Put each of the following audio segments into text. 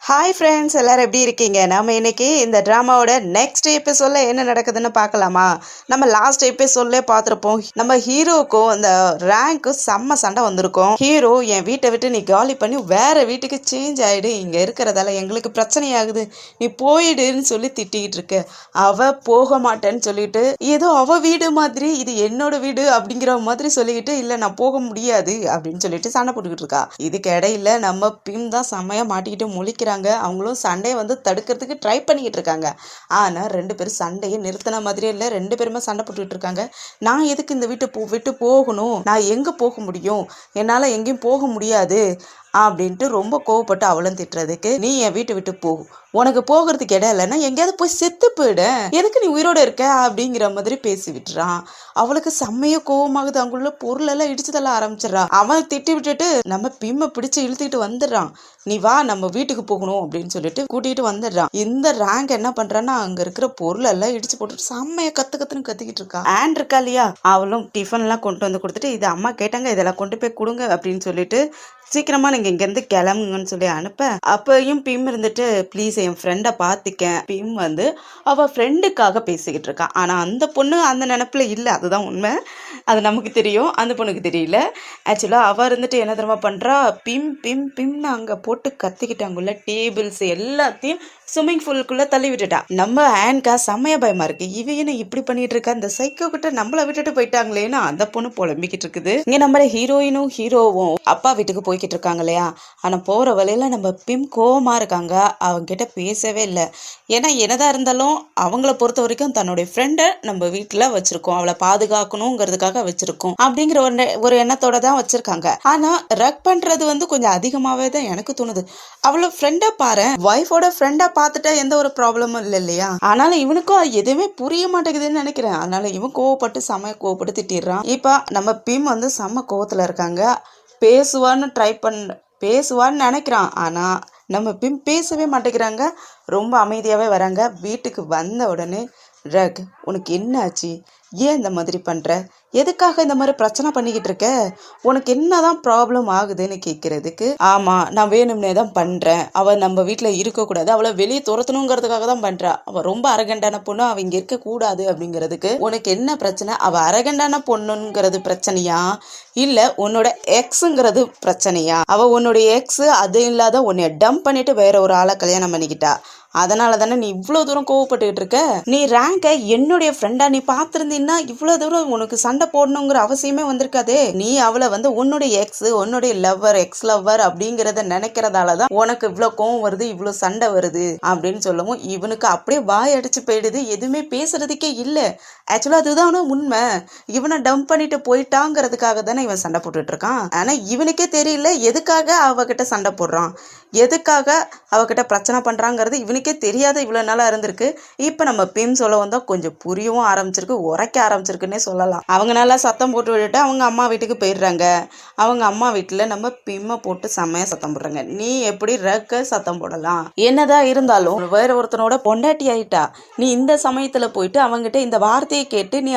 Hi friends, எல்லாரும் எப்படி இருக்கீங்க? நம்ம இன்னைக்கு இந்த ட்ராமாவோட நெக்ஸ்ட் எபிசோடில் என்ன நடக்குதுன்னு பார்க்கலாமா? நம்ம லாஸ்ட் எபிசோட்லேயே பார்த்துருப்போம், நம்ம ஹீரோக்கும் அந்த ரேங்க்கும் செம்ம சண்டை வந்திருக்கும். ஹீரோ, என் வீட்டை விட்டு நீ காலி பண்ணி வேற வீட்டுக்கு சேஞ்ச் ஆகிடு, இங்கே இருக்கிறதால எங்களுக்கு பிரச்சனையாகுது, நீ போயிடுன்னு சொல்லி திட்டிகிட்டு இருக்க. அவ போக மாட்டேன்னு சொல்லிட்டு ஏதோ அவ வீடு மாதிரி இது என்னோட வீடு அப்படிங்கிற மாதிரி சொல்லிக்கிட்டு, இல்லை நான் போக முடியாது அப்படின்னு சொல்லிட்டு சண்டை போட்டுக்கிட்டு இருக்கா. இதுக்கு இடையில நம்ம பிம் தான் செம்மையா மாட்டிக்கிட்டு முழிக்கிறாங்க. அவங்களும் சண்டையை வந்து தடுக்கிறதுக்கு ட்ரை பண்ணிக்கிட்டு இருக்காங்க. ஆனால் ரெண்டு பேரும் சண்டையை நிறுத்தின மாதிரியே இல்லை, ரெண்டு பேருமே சண்டை போட்டுக்கிட்டு இருக்காங்க. நான் எதுக்கு இந்த விட்டு போகணும், நான் எங்கே போக முடியும், என்னால் எங்கேயும் போக முடியாது அப்படின்ட்டு ரொம்ப கோவப்பட்டு அவளும் திட்டுறதுக்கு, நீ என் வீட்டை விட்டு போகும், உனக்கு போகிறதுக்கு இடம் இல்லைன்னா எங்கேயாவது போய் செத்து போயிட, எதுக்கு நீ உயிரோடு இருக்க அப்படிங்கிற மாதிரி பேசி விட்டுறான். அவளுக்கு செம்மைய கோவமாகுது, அங்குள்ள பொருளெல்லாம் இடிச்சு தள்ள ஆரம்பிச்சிடறான். அவன் திட்டி விட்டுட்டு நம்ம பிம்மை பிடிச்சு இழுத்துக்கிட்டு வந்துடுறான். நீ வா நம்ம வீட்டுக்கு போகணும் அப்படின்னு சொல்லிட்டு கூட்டிகிட்டு வந்துடுறான். இந்த ரேங்க் என்ன பண்றான்னா, அங்க இருக்கிற பொருள் எல்லாம் இடிச்சு போட்டுட்டு செம்மைய கத்துன்னு கத்திக்கிட்டு இருக்கா. ஆன் இருக்கா இல்லையா, அவளும் டிஃபன் எல்லாம் கொண்டு வந்து கொடுத்துட்டு, இது அம்மா கேட்டாங்க, இதெல்லாம் கொண்டு போய் கொடுங்க அப்படின்னு சொல்லிட்டு சீக்கிரமா நீங்க இங்கேருந்து கிளம்புங்கன்னு சொல்லி அனுப்ப, அப்பயும் பிம் இருந்துட்டு, ப்ளீஸ் என் ஃப்ரெண்டை பார்த்துக்க. பிம் வந்து அவ ஃப்ரெண்டுக்காக பேசிக்கிட்டு இருக்கா. ஆனா அந்த பொண்ணு அந்த நினைப்புல இல்லை, அதுதான் உண்மை. அது நமக்கு தெரியும், அந்த பொண்ணுக்கு தெரியல. ஆக்சுவலா அவ இருந்துட்டு என்ன தெரியுமா பண்றா, பிம் பிம் பிம்னு அங்க போட்டு கத்திக்கிட்டாங்குள்ள டேபிள்ஸ் எல்லாத்தையும் ஸ்விம்மிங் பூலுக்குள்ள தள்ளி விட்டுட்டா. நம்ம ஆன்கா செம்மைய பயமா இருக்கு, இவன்னு இப்படி பண்ணிட்டு இருக்கா, இந்த சைக்கோ கிட்ட நம்மள விட்டுட்டு போயிட்டாங்களேன்னு அந்த பொண்ணு புலம்பிக்கிட்டு இருக்குது. இங்க நம்ம ஹீரோயினும் ஹீரோவும் அப்பா வீட்டுக்கு போய்கிட்டு இருக்காங்க இல்லையா. ஆனா போற வழியில நம்ம பிம் கோவமா இருக்காங்க, அவங்க கிட்ட பேசவே இல்லை. ஏன்னா என்னதான் இருந்தாலும் அவங்கள பொறுத்த வரைக்கும் தன்னுடைய ஃப்ரெண்டை நம்ம வீட்டுல வச்சிருக்கோம், அவளை பாதுகாக்கணுங்கிறதுக்காக வச்சிருக்கோம் அப்படிங்கிற ஒரு எண்ணத்தோட தான் வச்சிருக்காங்க. ஆனா ரக் பண்றது வந்து கொஞ்சம் அதிகமாவே தான் எனக்கு தோணுது. அவளோட ஃப்ரெண்டை பாரு, ஒய்ஃபோட ஃப்ரெண்டை பார்த்துட்டா எந்த ஒரு ப்ராப்ளமும் இல்லை இல்லையா. ஆனாலும் இவனுக்கும் எதுவுமே புரிய மாட்டேங்குதுன்னு நினைக்கிறேன். அதனால இவன் கோவப்பட்டு செம்ம கோவப்பட்டு திட்டிடுறான். இப்ப நம்ம பிம் வந்து செம்ம கோவத்துல இருக்காங்க. பேசுவான்னு நினைக்கிறான். ஆனா நம்ம பிம் பேசவே மாட்டேங்கிறாங்க, ரொம்ப அமைதியாவே வராங்க. வீட்டுக்கு வந்த உடனே, ரக் உனக்கு என்ன ஆச்சு, ஏன் இந்த மாதிரி பண்ற, எதுக்காக இந்த மாதிரி பிரச்சனை பண்ணிக்கிட்டு இருக்க, உனக்கு என்னதான் ப்ராப்ளம் ஆகுதுன்னு கேட்கறதுக்கு, ஆமா நான் வேணும்னே தான் பண்றேன், அவ நம்ம வீட்டுல இருக்கக்கூடாது, அவளை வெளியே துரத்தணுங்கிறதுக்காக தான் பண்றா, அவ ரொம்ப அரகண்டான பொண்ணு, அவ இங்க இருக்க கூடாது அப்படிங்கிறதுக்கு, உனக்கு என்ன பிரச்சனை, அவ அரகண்டான பொண்ணுங்கிறது பிரச்சனையா, இல்ல உன்னோட எக்ஸுங்கிறது பிரச்சனையா, அவ உன்னுடைய எக்ஸ், அது இல்லாத உன்னைய டம்ப் பண்ணிட்டு வேற ஒரு ஆளை கல்யாணம் பண்ணிக்கிட்டா, அதனால தானே நீ இவ்வளோ தூரம் கோவப்பட்டுக்கிட்டு இருக்க. நீ ரேங்கை என்னுடைய ஃப்ரெண்டா நீ பார்த்துருந்தீன்னா இவ்வளோ தூரம் உனக்கு சண்டை போடணுங்கிற அவசியமே வந்திருக்காதே. நீ அவளை வந்து உன்னுடைய எக்ஸ், உன்னுடைய லவ்வர், எக்ஸ் லவ்வர் அப்படிங்கிறத நினைக்கிறதால தான் உனக்கு இவ்வளோ கோவம் வருது, இவ்வளோ சண்டை வருது அப்படின்னு சொல்லவும் இவனுக்கு அப்படியே வாய் அடிச்சு போயிடுது, எதுவுமே பேசுறதுக்கே இல்லை. ஆக்சுவலாக அதுதானே உண்மை, இவனை டம்ப் பண்ணிட்டு போயிட்டாங்கிறதுக்காக தானே இவன் சண்டை போட்டுட்டு இருக்கான். ஆனால் இவனுக்கே தெரியல எதுக்காக அவகிட்ட சண்டை போடுறான், எதுக்காக அவகிட்ட பிரச்சனை பண்றாங்கிறது இவனுக்கே தெரியாத இவ்வளவு நாளா இருந்திருக்கு. இப்ப நம்ம பிம் சொல்ல வந்தா கொஞ்சம் புரியவும் ஆரம்பிச்சிருக்கு, உரைக்க ஆரம்பிச்சிருக்குன்னே சொல்லலாம். அவங்க நல்லா சத்தம் போட்டு விட்டுட்டு அவங்க அம்மா வீட்டுக்கு போயிடுறாங்க. அவங்க அம்மா வீட்டுல நம்ம பிம்மை போட்டு செம்மையா சத்தம் போடுறாங்க. நீ எப்படி ரக்க சத்தம் போடலாம், என்னதான் இருந்தாலும் வேற ஒருத்தனோட பொண்டாட்டி ஆயிட்டா, நீ இந்த சமயத்துல போயிட்டு அவங்ககிட்ட இந்த வார்த்தையை கேட்டு நீ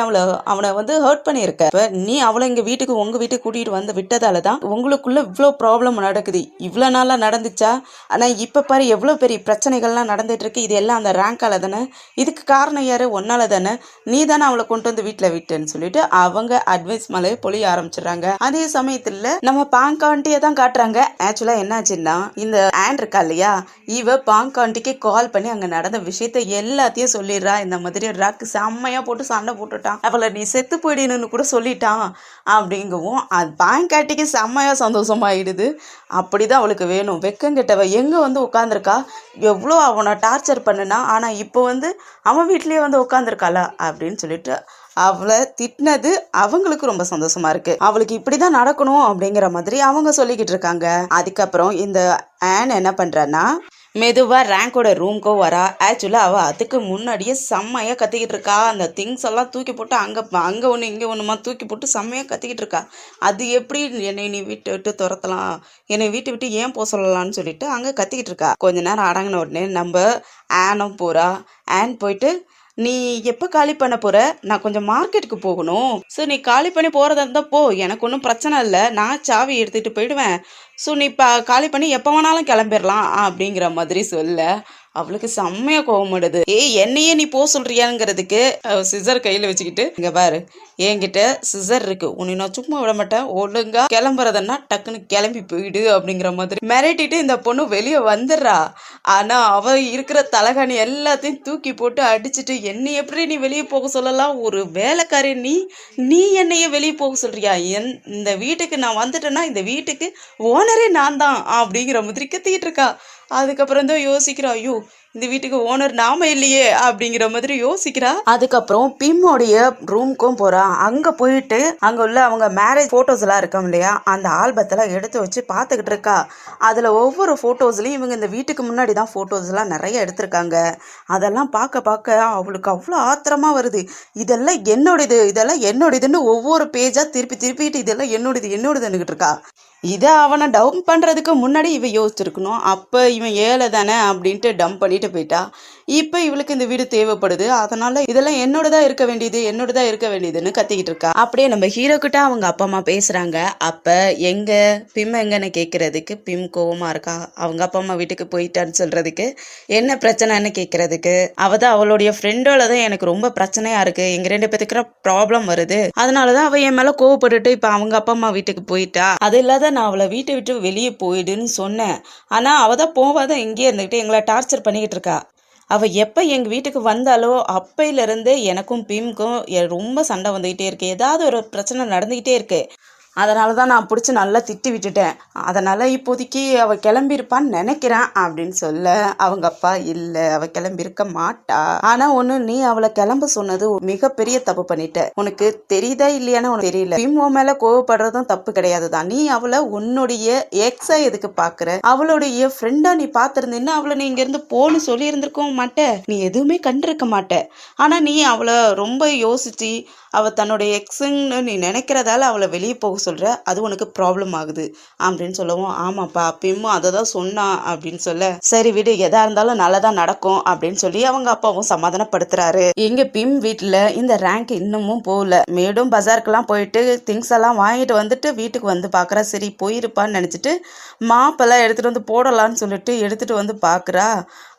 அவனை வந்து ஹர்ட் பண்ணியிருக்க. இப்ப நீ அவளை இங்க வீட்டுக்கு உங்க வீட்டுக்கு கூட்டிட்டு வந்து விட்டதாலதான் உங்களுக்குள்ள இவ்வளவு ப்ராப்ளம் நடக்குது, இவ்வளவு நாளா நடந்துச்சு. ஆனா இப்ப பாரு எவ்வளவு பெரிய பிரச்சனைகள்லாம் நடந்துட்டு இருக்கு, இது எல்லாம் அந்த ரேங்கால தானே, இதுக்கு காரணம் யாரு, ஒன்னால தானே, நீ தானே அவளை கொண்டு வந்து வீட்டுல விட்டுன்னு சொல்லிட்டு அவங்க அட்வைஸ் மேலே பொழிய ஆரம்பிச்சிடுறாங்க. அதே சமயத்துல நம்ம பாங்காண்டியை தான் காட்டுறாங்க. ஆக்சுவலா என்னாச்சுன்னா, இந்த ஆன் இருக்கா இல்லையா, இவ பாங்காண்டிக்கு கால் பண்ணி அங்க நடந்த விஷயத்த எல்லாத்தையும் சொல்லிடுறா. இந்த மாதிரி ரக் செம்மையா போட்டு சண்டை போட்டுட்டான், அவளை நீ செத்து போயிடணும்னு கூட சொல்லிட்டான் அப்படிங்கவும் அது பாங்காண்டிக்கு செம்மையா சந்தோஷமாயிடுது. அப்படிதான் அவளுக்கு வேணும். வெக்கங்கிட்டவ எங்க வந்து உட்காந்துருக்கா, எவ்வளோ அவனை டார்ச்சர் பண்ணுனா, ஆனா இப்போ வந்து அவன் வீட்லயே வந்து உட்காந்துருக்காளா அப்படின்னு சொல்லிட்டு அவளை திட்டினது அவங்களுக்கு ரொம்ப சந்தோஷமா இருக்கு. அவளுக்கு இப்படிதான் நடக்கணும் அப்படிங்கிற மாதிரி அவங்க சொல்லிக்கிட்டு இருக்காங்க. அதுக்கப்புறம் இந்த ஆன் என்ன பண்றான்னா, மெதுவா ரேங்கோட ரூம்க்கோ வரா. ஆக்சுவலா அவ அதுக்கு முன்னாடியே செம்மையா கத்திக்கிட்டு இருக்கா. அந்த திங்ஸ் எல்லாம் தூக்கி போட்டு அங்க ஒண்ணு இங்க ஒண்ணுமா தூக்கி போட்டு செம்மையா கத்திக்கிட்டு இருக்கா. அது எப்படி என்னை நீ வீட்டை விட்டு துரத்தலாம், என்னை வீட்டை விட்டு ஏன் போக சொல்லலாம்னு சொல்லிட்டு அங்க கத்திக்கிட்டு இருக்கா. கொஞ்ச நேரம் அடங்கின உடனே நம்ம ஆனும் போறா. ஆன் போயிட்டு, நீ எப்போ காலி பண்ண போற, நான் கொஞ்சம் மார்க்கெட்டுக்கு போகணும், ஸோ நீ காலி பண்ணி போறதா இருந்தா போ, எனக்கு ஒன்றும் பிரச்சனை இல்லை, நான் சாவி எடுத்துட்டு போயிடுவேன், ஸோ நீ இப்போ காலி பண்ணி எப்போ வேணாலும் கிளம்பிடலாம் அப்படிங்கிற மாதிரி சொல்ல அவளுக்கு செம்மையா கோவப்படுது. என்னையே நீ போ சொல்றியாங்கிறதுக்கு சிசர் கையில வச்சுக்கிட்டு, இங்க பாரு என்கிட்ட சிசர் இருக்கு, உன்னை நான் சும்மா விட மாட்டேன், ஒழுங்கா கிளம்புறதுன்னா டக்குன்னு கிளம்பி போயிடு அப்படிங்கிற மாதிரி மிரட்டிட்டு இந்த பொண்ணு வெளியே வந்துடுறா. ஆனா அவ இருக்கிற தலகாணி எல்லாத்தையும் தூக்கி போட்டு அடிச்சுட்டு, என்னை எப்படி நீ வெளியே போக சொல்லலாம், ஒரு வேலைக்காரி நீ என்னைய வெளியே போக சொல்றியா, இந்த வீட்டுக்கு நான் வந்துட்டேன்னா இந்த வீட்டுக்கு ஓனரே நான் தான் அப்படிங்கிற மாதிரி கத்திக்கிட்டு இருக்கா. அதுக்கப்புறம் தான் யோசிக்கிறா, ஐயோ இந்த வீட்டுக்கு ஓனர் நாம இல்லையே அப்படிங்கிற மாதிரி யோசிக்கிறா. அதுக்கப்புறம் பிம்மோடைய ரூம்க்கும் போறா. அங்க போயிட்டு அங்க உள்ள அவங்க மேரேஜ் போட்டோஸ் எல்லாம் இருக்கும் இல்லையா, அந்த ஆல்பத்தெல்லாம் எடுத்து வச்சு பார்த்துக்கிட்டு இருக்கா. அதுல ஒவ்வொரு போட்டோஸ்லயும் இவங்க இந்த வீட்டுக்கு முன்னாடி தான் போட்டோஸ் எல்லாம் நிறைய எடுத்திருக்காங்க. அதெல்லாம் பார்க்க பார்க்க அவளுக்கு அவ்வளோ ஆத்திரமா வருது. இதெல்லாம் என்னோடதுன்னு ஒவ்வொரு பேஜா திருப்பிட்டு இதெல்லாம் என்னோடதுன்னுகிட்டு இருக்கா. இதை அவனை டம்ப் பண்ணுறதுக்கு முன்னாடி இவ யோசிச்சிருக்கணும். அப்போ இவன் ஏழை தானே அப்படின்ட்டு டம்ப் பண்ணிட்டு போயிட்டா. இப்போ இவளுக்கு இந்த வீடு தேவைப்படுது, அதனால இதெல்லாம் என்னோடதான் இருக்க வேண்டியதுன்னு கத்திக்கிட்டு இருக்கா. அப்படியே நம்ம ஹீரோ கிட்ட அவங்க அப்பா அம்மா பேசுறாங்க. அப்ப பிம் எங்கன்னு கேட்கறதுக்கு பிம் கோவமா இருக்கா. அவங்க அப்பா அம்மா வீட்டுக்கு போயிட்டான்னு சொல்றதுக்கு என்ன பிரச்சனைன்னு கேட்கறதுக்கு அவதான் அவளுடைய ஃப்ரெண்டோட தான் எனக்கு ரொம்ப பிரச்சனையா இருக்கு, எங்க 2 பேத்துக்கு ப்ராப்ளம் வருது, அதனாலதான் அவ என் மேல கோவப்பட்டுட்டு இப்ப அவங்க அப்பா அம்மா வீட்டுக்கு போயிட்டா. அது இல்லாத நான் அவளை வீட்டை விட்டு வெளியே போயிடுன்னு சொன்னேன். ஆனா அவதான் போவாதான் இங்கே இருந்துகிட்டு எங்களை டார்ச்சர் பண்ணிக்கிட்டு இருக்கா. அவ எப்ப எங்க வீட்டுக்கு வந்தாலோ அப்பையில இருந்து எனக்கும் பிம்க்கும் ரொம்ப சண்டை வந்துகிட்டே இருக்கு, ஏதாவது ஒரு பிரச்சனை நடந்துகிட்டே இருக்கு. அதனால தான் நான் பிடிச்சி நல்லா திட்டி விட்டுட்டேன். அதனால இப்போதைக்கு அவள் கிளம்பியிருப்பான்னு நினைக்கிறேன் அப்படின்னு சொல்ல அவங்க அப்பா இல்லை, அவள் கிளம்பியிருக்க மாட்டா. ஆனா ஒன்று, நீ அவளை கிளம்ப சொன்னது மிகப்பெரிய தப்பு பண்ணிட்ட. உனக்கு தெரியுதா இல்லையான்னு உனக்கு தெரியல. பிம்மோ மேல கோவப்படுறதும் தப்பு கிடையாது தான். நீ அவளை உன்னுடைய எக்ஸா எதுக்கு பாக்குற, அவளுடைய ஃப்ரெண்டா நீ பார்த்திருந்தீன்னா அவளை நீ இங்க இருந்து போன்னு சொல்லி இருந்திருக்கவும் மாட்ட, நீ எதுவுமே கண்டிருக்க மாட்ட. ஆனா நீ அவளை ரொம்ப யோசிச்சு அவ தன்னுடைய எக்ஸுன்னு நீ நினைக்கிறதால அவளை வெளியே போக சொல்ற, அது உனக்கு ப்ராப்ளம் ஆகுது அப்படின்னு சொல்லவும், ஆமாப்பா பிம்மும் அதை தான் சொன்னான் அப்படின்னு சொல்ல, சரி விடு எதா இருந்தாலும் நல்லதா நடக்கும் அப்படின்னு சொல்லி அவங்க அப்பாவும் சமாதானப்படுத்துறாரு. எங்க பிம் வீட்டுல இந்த ரேங்க் இன்னமும் போகல. மேடும் பஜாருக்கெல்லாம் போயிட்டு திங்ஸ் எல்லாம் வாங்கிட்டு வந்துட்டு வீட்டுக்கு வந்து பாக்குறா. சரி போயிருப்பான்னு நினைச்சிட்டு மாப்பெல்லாம் எடுத்துட்டு வந்து போடலான்னு சொல்லிட்டு எடுத்துட்டு வந்து பாக்குறா.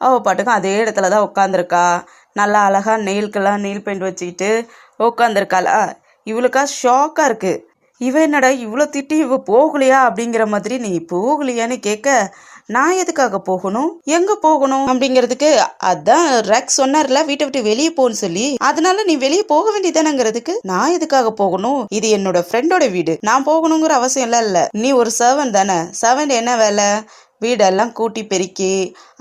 அவ பாட்டுக்கும் அதே இடத்துலதான் உட்காந்துருக்கா. நல்லா அழகா நெயில்கெல்லாம் நெயில் பெயிண்ட் வச்சுக்கிட்டு உட்காந்துருக்காளா. இவளுக்கா ஷாக்கா இருக்கு. இவ என்னடா இவ்வளோ திட்டி இவ போகலையா அப்படிங்கிற மாதிரி, நீ போகலையான்னு கேட்க, நான் எதுக்காக போகணும், எங்க போகணும் அப்படிங்கிறதுக்கு, அதான் ரெக்ஸ் சொன்னார்ல வீட்டை விட்டு வெளியே போன்னு சொல்லி, அதனால நீ வெளியே போக வேண்டியதானங்கிறதுக்கு நான் எதுக்காக போகணும், இது என்னோட ஃப்ரெண்டோட வீடு, நான் போகணுங்கிற அவசியம் எல்லாம் இல்லை. நீ ஒரு சர்வன்ட் தானே, சர்வன்ட் என்ன வேலை, வீடெல்லாம் கூட்டி பெருக்கி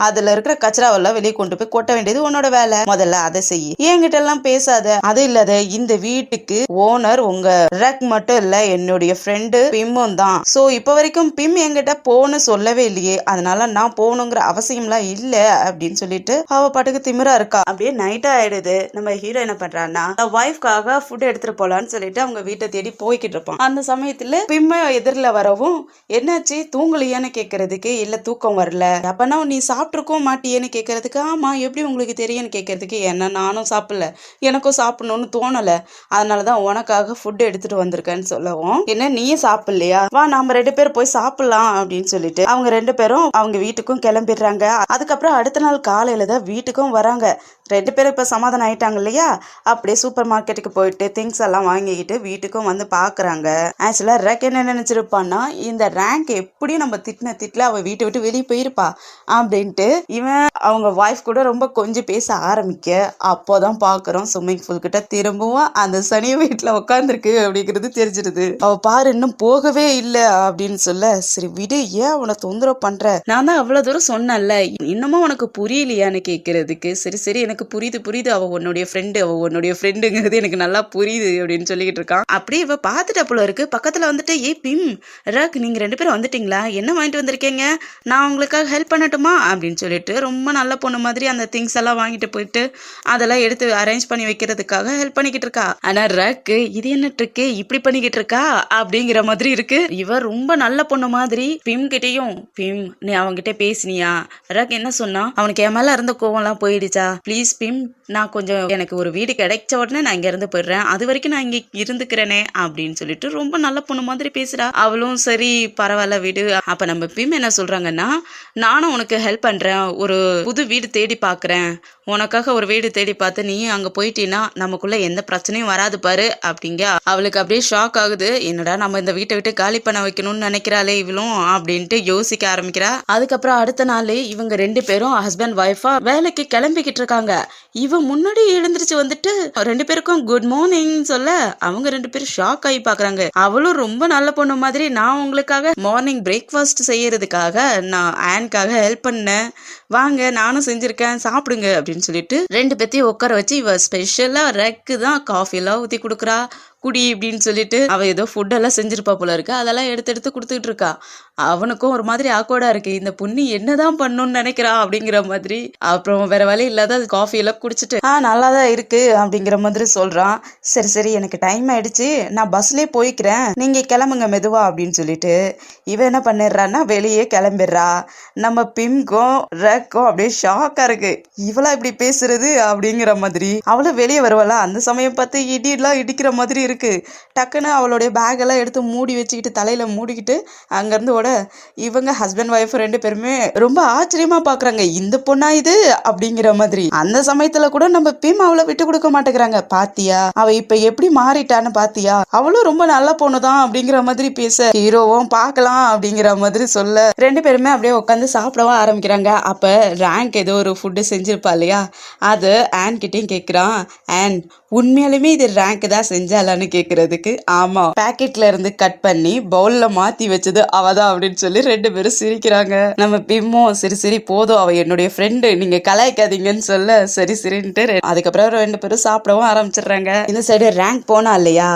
அதுல இருக்கிற கச்சராவெல்லாம் வெளியே கொண்டு போய் கொட்ட வேண்டியது உன்னோட வேலை, முதல்ல அதை செய், என்கிட்ட எல்லாம் பேசாத. அது இல்லாத இந்த வீட்டுக்கு ஓனர் உங்க ரெக் மட்டும் இல்ல, என்னுடைய ஃப்ரெண்டு பிம்மும் தான். சோ இப்ப வரைக்கும் பிம் என்கிட்ட போன்னு சொல்லவே இல்லையே, அதனால நான் போகணுங்கிற அவசியம்லாம் இல்ல அப்படின்னு சொல்லிட்டு அவ பாட்டுக்கு திமிரா இருக்கா. அப்படியே நைட்டா ஆயிடுது. நம்ம ஹீரோ என்ன பண்றான்னா ஒய்ஃப்காக ஃபுட் எடுத்துட்டு போலான்னு சொல்லிட்டு அவங்க வீட்டை தேடி போய்கிட்டு இருப்பான். அந்த சமயத்துல பிம்ம எதிரில வரவும், என்னாச்சு தூங்கலையான்னு கேட்கறதுக்கு, இல்ல தூக்கம் வரல, அப்பனா நீ சாப்பிட்டுருக்கவும் மாட்டியேன்னு கேட்கறதுக்கு, ஆமா எப்படி உங்களுக்கு தெரியும்னு கேட்கறதுக்கு, என்ன நானும் சாப்பிடல, எனக்கும் சாப்பிடணும்னு தோணல, அதனாலதான் உனக்காக ஃபுட் எடுத்துட்டு வந்திருக்கேன்னு சொல்லவும், என்ன நீயும் சாப்பிடலையா, வா நாம 2 பேரும் போய் சாப்பிடலாம் அப்படின்னு சொல்லிட்டு அவங்க 2 பேரும் அவங்க வீட்டுக்கும் கிளம்பிடுறாங்க. அதுக்கப்புறம் அடுத்த நாள் காலையில தான் வீட்டுக்கும் வராங்க. 2 பேரும் இப்ப சமாதானம் ஆயிட்டாங்க இல்லையா. அப்படியே சூப்பர் மார்க்கெட்டுக்கு போயிட்டு திங்ஸ் எல்லாம் வாங்கிக்கிட்டு வீட்டுக்கும் வந்து பாக்குறாங்க. ஆக்சுவலா ரெக் என்ன நினைச்சிருப்பான்னா, இந்த ரேங்க் எப்படியும் நம்ம திட்டில அவ வீட்டை விட்டு வெளியே போயிருப்பா அப்படின்ட்டு இவன் அவங்க வைஃப் கூட ரொம்ப கொஞ்சம் பேச ஆரம்பிக்க, அப்போதான் பாக்குறோம் ஸ்விம்மிங் பூல் கிட்ட திரும்பவும் அந்த சனிய வீட்டுல உட்காந்துருக்கு அப்படிங்கிறது தெரிஞ்சிருது. அவ பாரு இன்னும் போகவே இல்லை அப்படின்னு சொல்ல, சரி விடு ஏன் உன தொந்தரவு பண்ற, நான் தான் அவ்வளவு தூரம் சொன்னேன்ல, இன்னமும் உனக்கு புரியலையான்னு கேட்கறதுக்கு, சரி எனக்கு புரியுது, அவ உன்னுடைய ஃப்ரெண்டுங்கிறது எனக்கு நல்லா புரியுது அப்படின்னு சொல்லிக்கிட்டு இருக்கான். அப்படியே இவ பாத்துட்ட போல இருக்கு. பக்கத்துல வந்துட்டு, ஏ பிம் ரெக் நீங்க 2 பேரும் வந்துட்டீங்களா, என்ன வாங்கிட்டு வந்திருக்கீங்க நான் உங்களுக்காக ஹெல்ப் பண்ணட்டுமா அப்படின்னு சொல்லிட்டு ரொம்ப நல்ல பொண்ணு மாதிரி அந்த திங்ஸ் எல்லாம் வாங்கிட்டு போயிட்டு அதெல்லாம் எடுத்து அரேஞ்ச் பண்ணி வைக்கிறதுக்காக ஹெல்ப் பண்ணிக்கிட்டு இருக்கா. ஆனா ரக்கு இது என்ன ட்ரிக்கு இப்படி பண்ணிக்கிட்டு இருக்கா அப்படிங்கிற மாதிரி இருக்கு. இவ ரொம்ப நல்ல பொண்ணு மாதிரி பிம் கிட்டயும், பிம் நீ அவன்கிட்ட பேசினியா, ரக் என்ன சொன்னா, அவனுக்கு என் மேல இருந்த கோவம்லாம் போயிடுச்சா, ப்ளீஸ் பிம் நான் கொஞ்சம் எனக்கு ஒரு வீடு கிடைச்ச உடனே நான் இங்க இருந்து போயிடுறேன், அது வரைக்கும் நான் இங்க இருந்துக்கிறேனே அப்படின்னு சொல்லிட்டு ரொம்ப நல்ல பொண்ணு மாதிரி பேசுறா. அவளும் சரி பரவாயில்ல வீடு. அப்ப நம்ம பிம் என்ன சொல்றாங்கன்னா, நானும் உனக்கு ஹெல்ப் பண்றேன், ஒரு புது வீடு தேடி பாக்குறேன், உனக்காக ஒரு வீடு தேடி பார்த்து நீ அங்க போயிட்டீன்னா நமக்குள்ள எந்த பிரச்சனையும் வராது பாரு அப்படிங்க. அவளுக்கு அப்படியே ஷாக் ஆகுது, என்னடா நம்ம இந்த வீட்டை விட்டு காலி பண்ண வைக்கணும்னு நினைக்கிறாளே இவளும் அப்படின்ட்டு யோசிக்க ஆரம்பிக்கிறா. அதுக்கப்புறம் அடுத்த நாள் இவங்க 2 பேரும் ஹஸ்பண்ட் ஒய்ஃபா வேலைக்கு கிளம்பிக்கிட்டு இருக்காங்க. இவ முன்னாடி எழுந்திருச்சு வந்துட்டு 2 பேருக்கும் குட் மார்னிங் சொல்ல அவங்க 2 பேரும் ஷாக் ஆகி பாக்குறாங்க. அவளும் ரொம்ப நல்ல பொண்ணு மாதிரி, நான் உங்களுக்காக மார்னிங் பிரேக்ஃபாஸ்ட் செய்யறதுக்காக நான் ஆன்காக ஹெல்ப் பண்ணேன், வாங்க நானும் செஞ்சிருக்கேன் சாப்பிடுங்க அப்படின்னு சொல்லிட்டு 2 பேத்தையும் உட்கார வச்சு இவ ஸ்பெஷலா ரக்கு தான் காஃபி எல்லாம் ஊத்தி கொடுக்குறா, குடி அப்படின்னு சொல்லிட்டு. அவ ஏதோ ஃபுட் எல்லாம் செஞ்சிருப்பா போல இருக்கு, அதெல்லாம் எடுத்து எடுத்து கொடுத்துட்டு இருக்கா. அவனுக்கும் ஒரு மாதிரி ஆக்வர்டா இருக்கு, இந்த பொண்ணு என்னதான் பண்ணணும்னு நினைக்கிறா அப்படிங்கிற மாதிரி. அப்புறம் வேற வழி இல்லாத காஃபி எல்லாம் குடிச்சிட்டு நல்லாதான் இருக்கு அப்படிங்கிற மாதிரி சொல்றான். சரி சரி எனக்கு டைம் ஆயிடுச்சு, நான் பஸ்லயே போய்க்கிறேன், நீங்க கிளம்புங்க மெதுவா அப்படின்னு சொல்லிட்டு இவ என்ன பண்ணிடுறான்னா வெளியே கிளம்பிடுறா. நம்ம பிம்க்கும் ரக்கும் அப்படியே ஷாக்கா இருக்கு, இவளா இப்படி பேசுறது அப்படிங்கிற மாதிரி. அவளும் வெளியே வருவாளா, அந்த சமயம் பார்த்து இடியெல்லாம் இடிக்கிற மாதிரி இருக்கு. டக்குன்னு அவளுடைய பேக் எல்லாம் எடுத்து மூடி வச்சுக்கிட்டு தலையில மூடிக்கிட்டு அங்கிருந்து ஓட இவங்க ஹஸ்பண்ட் ஒய்ஃப் 2 பேருமே ரொம்ப ஆச்சரியமா பாக்குறாங்க, இந்த பொண்ணா இது அப்படிங்கிற மாதிரி. அந்த சமயத்துல கூட நம்ம பிம் அவளை விட்டு கொடுக்க மாட்டேங்கிறாங்க, பாத்தியா அவ இப்ப எப்படி மாறிட்டான்னு பாத்தியா, அவளும் ரொம்ப நல்ல பொண்ணுதான் அப்படிங்கிற மாதிரி பேச ஹீரோவும் பார்க்கலாம் அப்படிங்கிற மாதிரி சொல்ல 2 பேருமே அப்படியே உட்காந்து சாப்பிடவும் ஆரம்பிக்கிறாங்க. அப்ப ரேங்க் ஏதோ ஒரு ஃபுட்டு செஞ்சிருப்பா இல்லையா, அது ஆன் கிட்டையும் கேட்குறான், ஆன் உண்மையாலுமே இது ரேங்க் தான் செஞ்சாலான்னு கேட்கறதுக்கு ஆமா பேக்கெட்ல இருந்து கட் பண்ணி பவுல்ல மாத்தி வச்சது அவதான் அப்படின்னு சொல்லி 2 பேரும் சிரிக்கிறாங்க. நம்ம பிம்மும் சரி சரி போதும், அவ என்னுடைய ஃப்ரெண்டு, நீங்க கலாய்க்காதீங்கன்னு சொல்ல சரி சரின்ட்டு அதுக்கப்புறம் 2 பேரும் சாப்பிடவும் ஆரம்பிச்சிடுறாங்க. இந்த சைடு ரேங்க் போனா இல்லையா,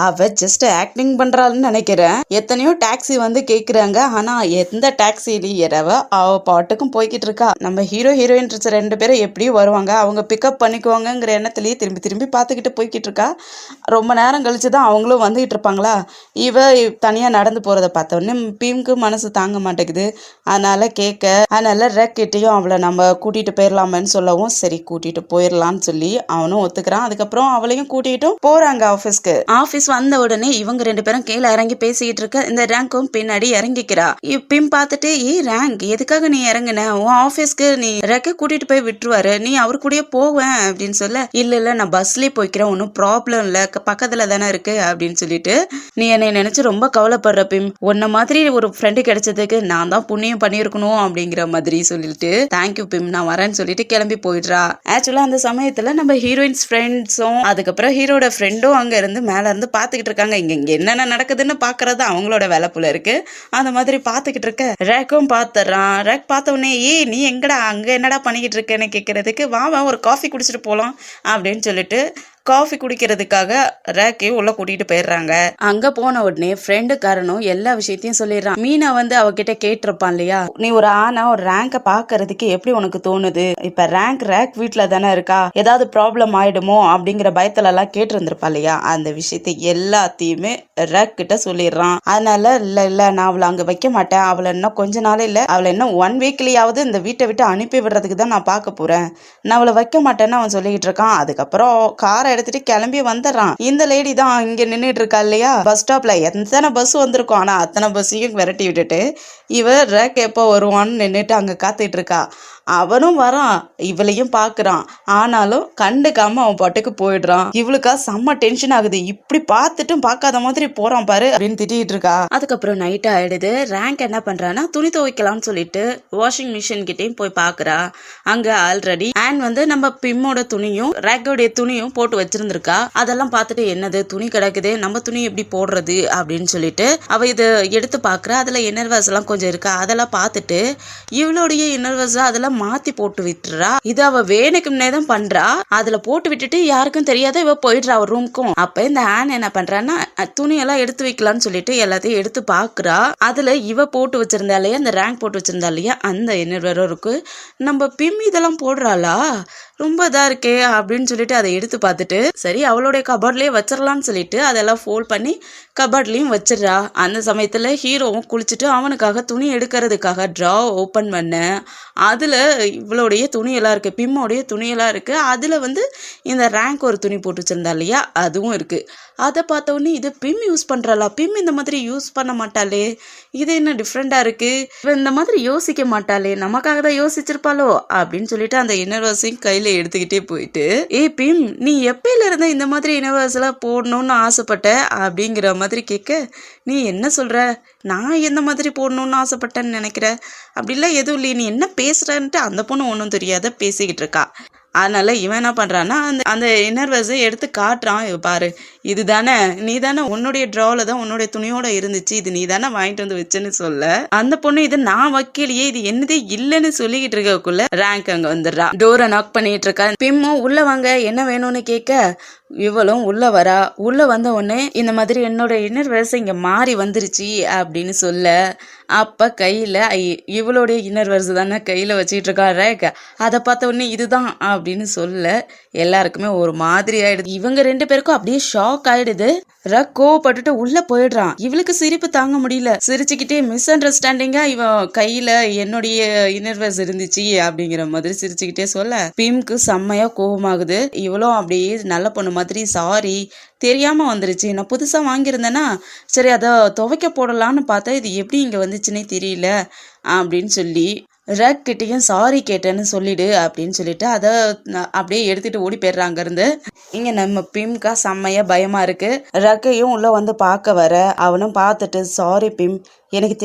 அவ ஜஸ்ட் ஆக்டிங் பண்றாள்னு நினைக்கிறேன். எத்தனையோ டாக்ஸி வந்து கேக்குறாங்க, ஆனா எந்த டாக்ஸிலையும் ஏறவ அவ பாட்டுக்கும் போய்கிட்டு இருக்கா. நம்ம ஹீரோ ஹீரோயின் 2 பேரும் எப்படியும் வருவாங்க, அவங்க பிக்கப் பண்ணிக்குவாங்கங்கிற எண்ணத்திலேயே திரும்பி திரும்பி பார்த்துக்கிட்டு போய்கிட்டு இருக்கா. ரொம்ப நேரம் கழிச்சு தான் அவங்களும் வந்துகிட்டு இருப்பாங்களா. இவ தனியா நடந்து போறத பார்த்தோன்னே பீம்க்கு மனசு தாங்க மாட்டேங்குது, அதனால ரெக் கிட்டையும் அவளை நம்ம கூட்டிட்டு போயிடலாமேன்னு சொல்லவும் சரி கூட்டிட்டு போயிடலான்னு சொல்லி அவனும் ஒத்துக்கிறான். அதுக்கப்புறம் அவளையும் கூட்டிட்டும் போறாங்க ஆபீஸ்க்கு. ஆபீஸ் வந்த உடனே இவங்க 2 பேரும் கீழே இறங்கி பேசிக்கிட்டு இருக்க இந்த ரேங்கும் பின்னாடி இறங்கிக்கிறா. பிம் பார்த்துட்டு ரேங்க் எதுக்காக நீ இறங்குன, உன் ஆபீஸ்க்கு நீ ரெக்க கூட்டிட்டு போய் விட்டுருவாரு, நீ அவர் கூடயே போவேன் அப்படின்னு சொல்ல இல்ல நான் பஸ்லயே போய்க்கிறேன், ஒன்னும் ப்ராப்ளம் இல்ல, பக்கத்துல தானே இருக்கு அப்படின்னு சொல்லிட்டு நீ என்னை நினைச்சு ரொம்ப கவலைப்படுற பிம், உன்ன மாதிரி ஒரு ஃப்ரெண்டு கிடைச்சதுக்கு நான் தான் புண்ணியம் பண்ணியிருக்கணும் அப்படிங்கிற மாதிரி சொல்லிட்டு தேங்க்யூ பிம் நான் வரேன்னு சொல்லிட்டு கிளம்பி போயிடுறா. ஆக்சுவலா அந்த சமயத்துல நம்ம ஹீரோயின்ஸ் ஃப்ரெண்ட்ஸும் அதுக்கப்புறம் ஹீரோட ஃப்ரெண்டும் அங்க இருந்து மேல இருந்து பாத்துக்கிட்டு இருக்காங்க. இங்க என்னென்ன நடக்குதுன்னு பாக்குறது அவங்களோட வேலை போல இருக்கு. அந்த மாதிரி பாத்துக்கிட்டு இருக்க ரேக்கும் பாத்துறான். ரேக் பார்த்த உடனே நீ எங்கடா அங்க என்னடா பண்ணிக்கிட்டு இருக்கேன்னு கேட்கறதுக்கு வா ஒரு காஃபி குடிச்சிட்டு போலாம் அப்படின்னு சொல்லிட்டு காஃபி குடிக்கிறதுக்காக ரேக்கையும் உள்ள கூட்டிட்டு போயிடுறாங்க. அங்க போன உடனே ஃப்ரெண்டுக்காரனும் எல்லா விஷயத்தையும் சொல்லிடுறான். மீனா வந்து அவகிட்ட கேட்டிருப்பான் இல்லையா, நீ ஒரு ஆனா ஒரு ரேங்கை பாக்குறதுக்கு எப்படி உனக்கு தோணுது, இப்ப ரேக் வீட்டுல தானே இருக்கா, ஏதாவது ப்ராப்ளம் ஆயிடுமோ அப்படிங்கிற பயத்துல எல்லாம் கேட்டு இருந்திருப்பா இல்லையா, அந்த விஷயத்தை எல்லாத்தையுமே ரேக் கிட்ட சொல்லிடுறான். அதனால இல்ல நான் அவளை அங்க வைக்க மாட்டேன், அவளை இன்னும் கொஞ்ச நாள் இல்ல அவளை இன்னும் 1 வீக்லயாவது இந்த வீட்டை விட்டு அனுப்பி விடுறதுக்கு தான் நான் பார்க்க போறேன், நான் அவளை வைக்க மாட்டேன்னு அவன் சொல்லிக்கிட்டு இருக்கான். அதுக்கப்புறம் காரை எடுத்துட்டு கிளம்பி வந்துடுறான். இந்த லேடி தான் இங்க நின்றுட்டு இருக்கா இல்லையா பஸ் ஸ்டாப்ல, எத்தனை பஸ் வந்திருக்கும் ஆனா அத்தனை பஸ்ஸையும் விரட்டி விட்டுட்டு இவ ரேக் எப்போ வருவான்னு நின்றுட்டு அங்க காத்துட்டு இருக்கா. அவனும் வரான், இவளையும் பாக்குறான், ஆனாலும் கண்டுக்காம அவன் பாட்டுக்கு போயிடுறான். இவளுக்கா செம்ம டென்ஷன் ஆகுது, இப்படி பார்த்துட்டும் பார்க்காத மாதிரி போறான் பாரு அப்படின்னு திட்டிட்டு இருக்கா. அதுக்கப்புறம் நைட் ஆயிடுது. ரேங்க் என்ன பண்றான்னா துணி துவைக்கலாம்னு சொல்லிட்டு வாஷிங் மிஷின் கிட்டையும் போய் பாக்குறா. அங்க ஆல்ரெடி ஆன் வந்து நம்ம பிம்மோட துணியும் ரேக்கோடைய துணியும் போட்டு வச்சிருந்திருக்கா. அதெல்லாம் பார்த்துட்டு என்னது துணி கிடக்குது, நம்ம துணி எப்படி போடுறது அப்படின்னு சொல்லிட்டு அவ இதை எடுத்து பாக்குறா. அதுல என்னர்வாஸ் எல்லாம் கொஞ்சம் இருக்கா அதெல்லாம் பார்த்துட்டு இவளுடைய இன்னர்வர்ஸா அதெல்லாம் மாத்தி போட்டு விட்டுறா. இது அவ வேணுக்கும்னே தான் பண்றா. அதுல போட்டு விட்டுட்டு யாருக்கும் தெரியாத இவ போயிடுறா அவ ரூமுக்கும். அப்ப இந்த ஆன் என்ன பண்றான்னா துணியெல்லாம் எடுத்து வைக்கலாம்னு சொல்லிட்டு எல்லாத்தையும் எடுத்து பாக்குறா. அதுல இவ போட்டு வச்சிருந்தா இல்லையா, அந்த ரேங்க் போட்டு வச்சிருந்தா இல்லையா, அந்த இன்னர்வேரும் இருக்கு. நம்ம பிம் இதெல்லாம் போடுறாளா, ரொம்ப இதா இருக்கே அப்படின்னு சொல்லிட்டு அதை எடுத்து பார்த்துட்டு சரி அவளுடைய கபோர்ட்லயே வச்சிடலாம்னு சொல்லிட்டு அதெல்லாம் ஃபோல்ட் பண்ணி கபோர்ட்லயும் வச்சிடறா. அந்த சமயத்துல ஹீரோவும் குளிச்சுட்டு அவனுக்காக துணி எடுக்கிறதுக்காக ட்ரா ஓப்பன் பண்ண அதுல இவளுடைய துணியெல்லாம் இருக்கு, பிம்மோடைய துணியெல்லாம் இருக்கு. அதுல வந்து இந்த ரேங்க் ஒரு துணி போட்டு வச்சிருந்தா இல்லையா அதுவும் இருக்கு. அதை பார்த்த உடனே இது பிம் யூஸ் பண்றாளா, பிம் இந்த மாதிரி யூஸ் பண்ண மாட்டாளே, இது என்ன டிஃப்ரெண்டா இருக்கு, இவ இந்த மாதிரி யோசிக்க மாட்டாளே, நமக்காக தான் யோசிச்சிருப்பாளோ அப்படின்னு சொல்லிட்டு அந்த இன்னர்வர்ஸையும் கையில எடுத்துக்கிட்டே போயிட்டு பிம் நீ எப்பயில இருந்த இந்த மாதிரி இன்னர்வர்ஸ் எல்லாம் போடணும்னு ஆசைப்பட்ட அப்படிங்கிற மாதிரி கேட்க, நீ என்ன சொல்ற, நான் எந்த மாதிரி போடணும்னு ஆசைப்பட்டேன்னு நினைக்கிற, அப்படிலாம் எதுவும் இல்லையே, நீ என்ன பேசுறன்ட்டு அந்த பொண்ணு ஒன்றும் தெரியாத பேசிக்கிட்டு இருக்கா. அதனால இவன் என்ன பண்றான்னா அந்த அந்த இன்னர்வேர்ஸை எடுத்து காட்டுறான். இவ பாரு, இதுதானே நீ தானே உன்னுடைய ட்ராவில் தான் உன்னுடைய துணியோட இருந்துச்சு, இது நீ தானே வாங்கிட்டு வந்து வச்சுன்னு சொல்ல அந்த பொண்ணு இது நான் வைக்கலையே, இது என்னதே இல்லைன்னு சொல்லிக்கிட்டு இருக்கக்குள்ள ரேங்க் அங்க வந்துடுறான். டோரை நாக் பண்ணிட்டு இருக்கா. பிம்மும் உள்ள வாங்க என்ன வேணும்னு கேட்க இவளும் உள்ள வரா. உள்ள வந்த உடனே இந்த மாதிரி என்னோட இன்னர்வேர்ஸ் இங்க மாறி வந்துருச்சு அப்படின்னு சொல்ல அப்ப கையில இவளுடைய இன்னர்வேர்ஸ் தானே கையில வச்சுட்டு இருக்கா ரேக். அதை பார்த்த உடனே இதுதான் அப்படின்னு சொல்ல எல்லாருக்குமே ஒரு மாதிரி ஆயிடுது. இவங்க ரெண்டு பேருக்கும் அப்படியே ஷாக் ஆயிடுது. ரக் கோவப்பட்டுட்டு உள்ள போயிடுறான். இவளுக்கு சிரிப்பு தாங்க முடியல. சிரிச்சுக்கிட்டே மிஸ் அண்டர்ஸ்டாண்டிங்கா இவன் கையில என்னுடைய இன்னர்வேர்ஸ் இருந்துச்சு அப்படிங்கிற மாதிரி சிரிச்சுக்கிட்டே சொல்ல பிம்க்கு செம்மையா கோவமாகுது. இவளும் அப்படியே நல்ல பொண்ணு மாதிரி சாரி தெரியாம வந்துருச்சு, நான் புதுசா வாங்கியிருந்தேன்னா சரி அதை துவைக்க போடலான்னு பார்த்தா இது எப்படி இங்க வந்துச்சுன்னே தெரியல அப்படின்னு சொல்லி ரக் கிட்டையும் சாரி கேட்டேன்னு சொல்லிடு அப்படின்னு சொல்லிட்டு அதை அப்படியே எடுத்துட்டு ஓடி போயிடுறான் அங்கிருந்து. இங்க நம்ம பிம்கா செம்மையா பயமா இருக்கு. ரக்கையும் உள்ள வந்து பார்க்க வர அவனும் பார்த்துட்டு சாரி பிம், எனக்கு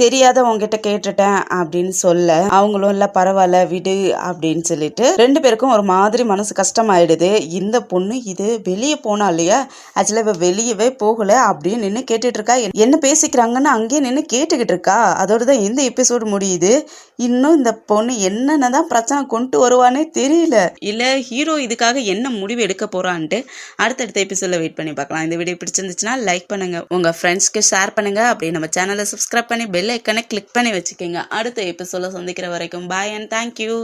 தெரியாத உங்ககிட்ட கேட்டுட்டேன் அப்படின்னு சொல்ல அவங்களும் இல்ல பரவாயில்ல விடு அப்படின்னு சொல்லிட்டு ரெண்டு பேருக்கும் ஒரு மாதிரி மனசு கஷ்டமாயிடுது. இந்த பொண்ணு இது வெளியே போனா இல்லையா, ஆக்சுவலா இவ வெளியவே போகல அப்படியே நின்று கேட்டுட்டு இருக்கா. என்ன பேசிக்கிறாங்கன்னு அங்கேயே நின்று கேட்டுக்கிட்டு இருக்கா. அதோட தான் இந்த எபிசோடு முடியுது. இன்னும் இந்த பொண்ணு என்னென்னதான் பிரச்சனை கொண்டு வருவானே தெரியல. இல்ல ஹீரோ இதுக்காக என்ன முடிவு எடுக்க போறான்ட்டு அடுத்தடுத்த எபிசோட்ல வெயிட் பண்ணி பார்க்கலாம். இந்த வீடியோ பிடிச்சிருந்துச்சுன்னா லைக் பண்ணுங்க, உங்க ஃப்ரெண்ட்ஸ்க்கு ஷேர் பண்ணுங்க, அப்படியே நம்ம சேனலை சப்ஸ்கிரைப் பண்ணி பெல் ஐக்கனை கிளிக் பண்ணி வச்சுக்கோங்க. அடுத்த எபிசோட்ல சந்திக்கிற வரைக்கும் பாய் அண்ட் தேங்க்யூ.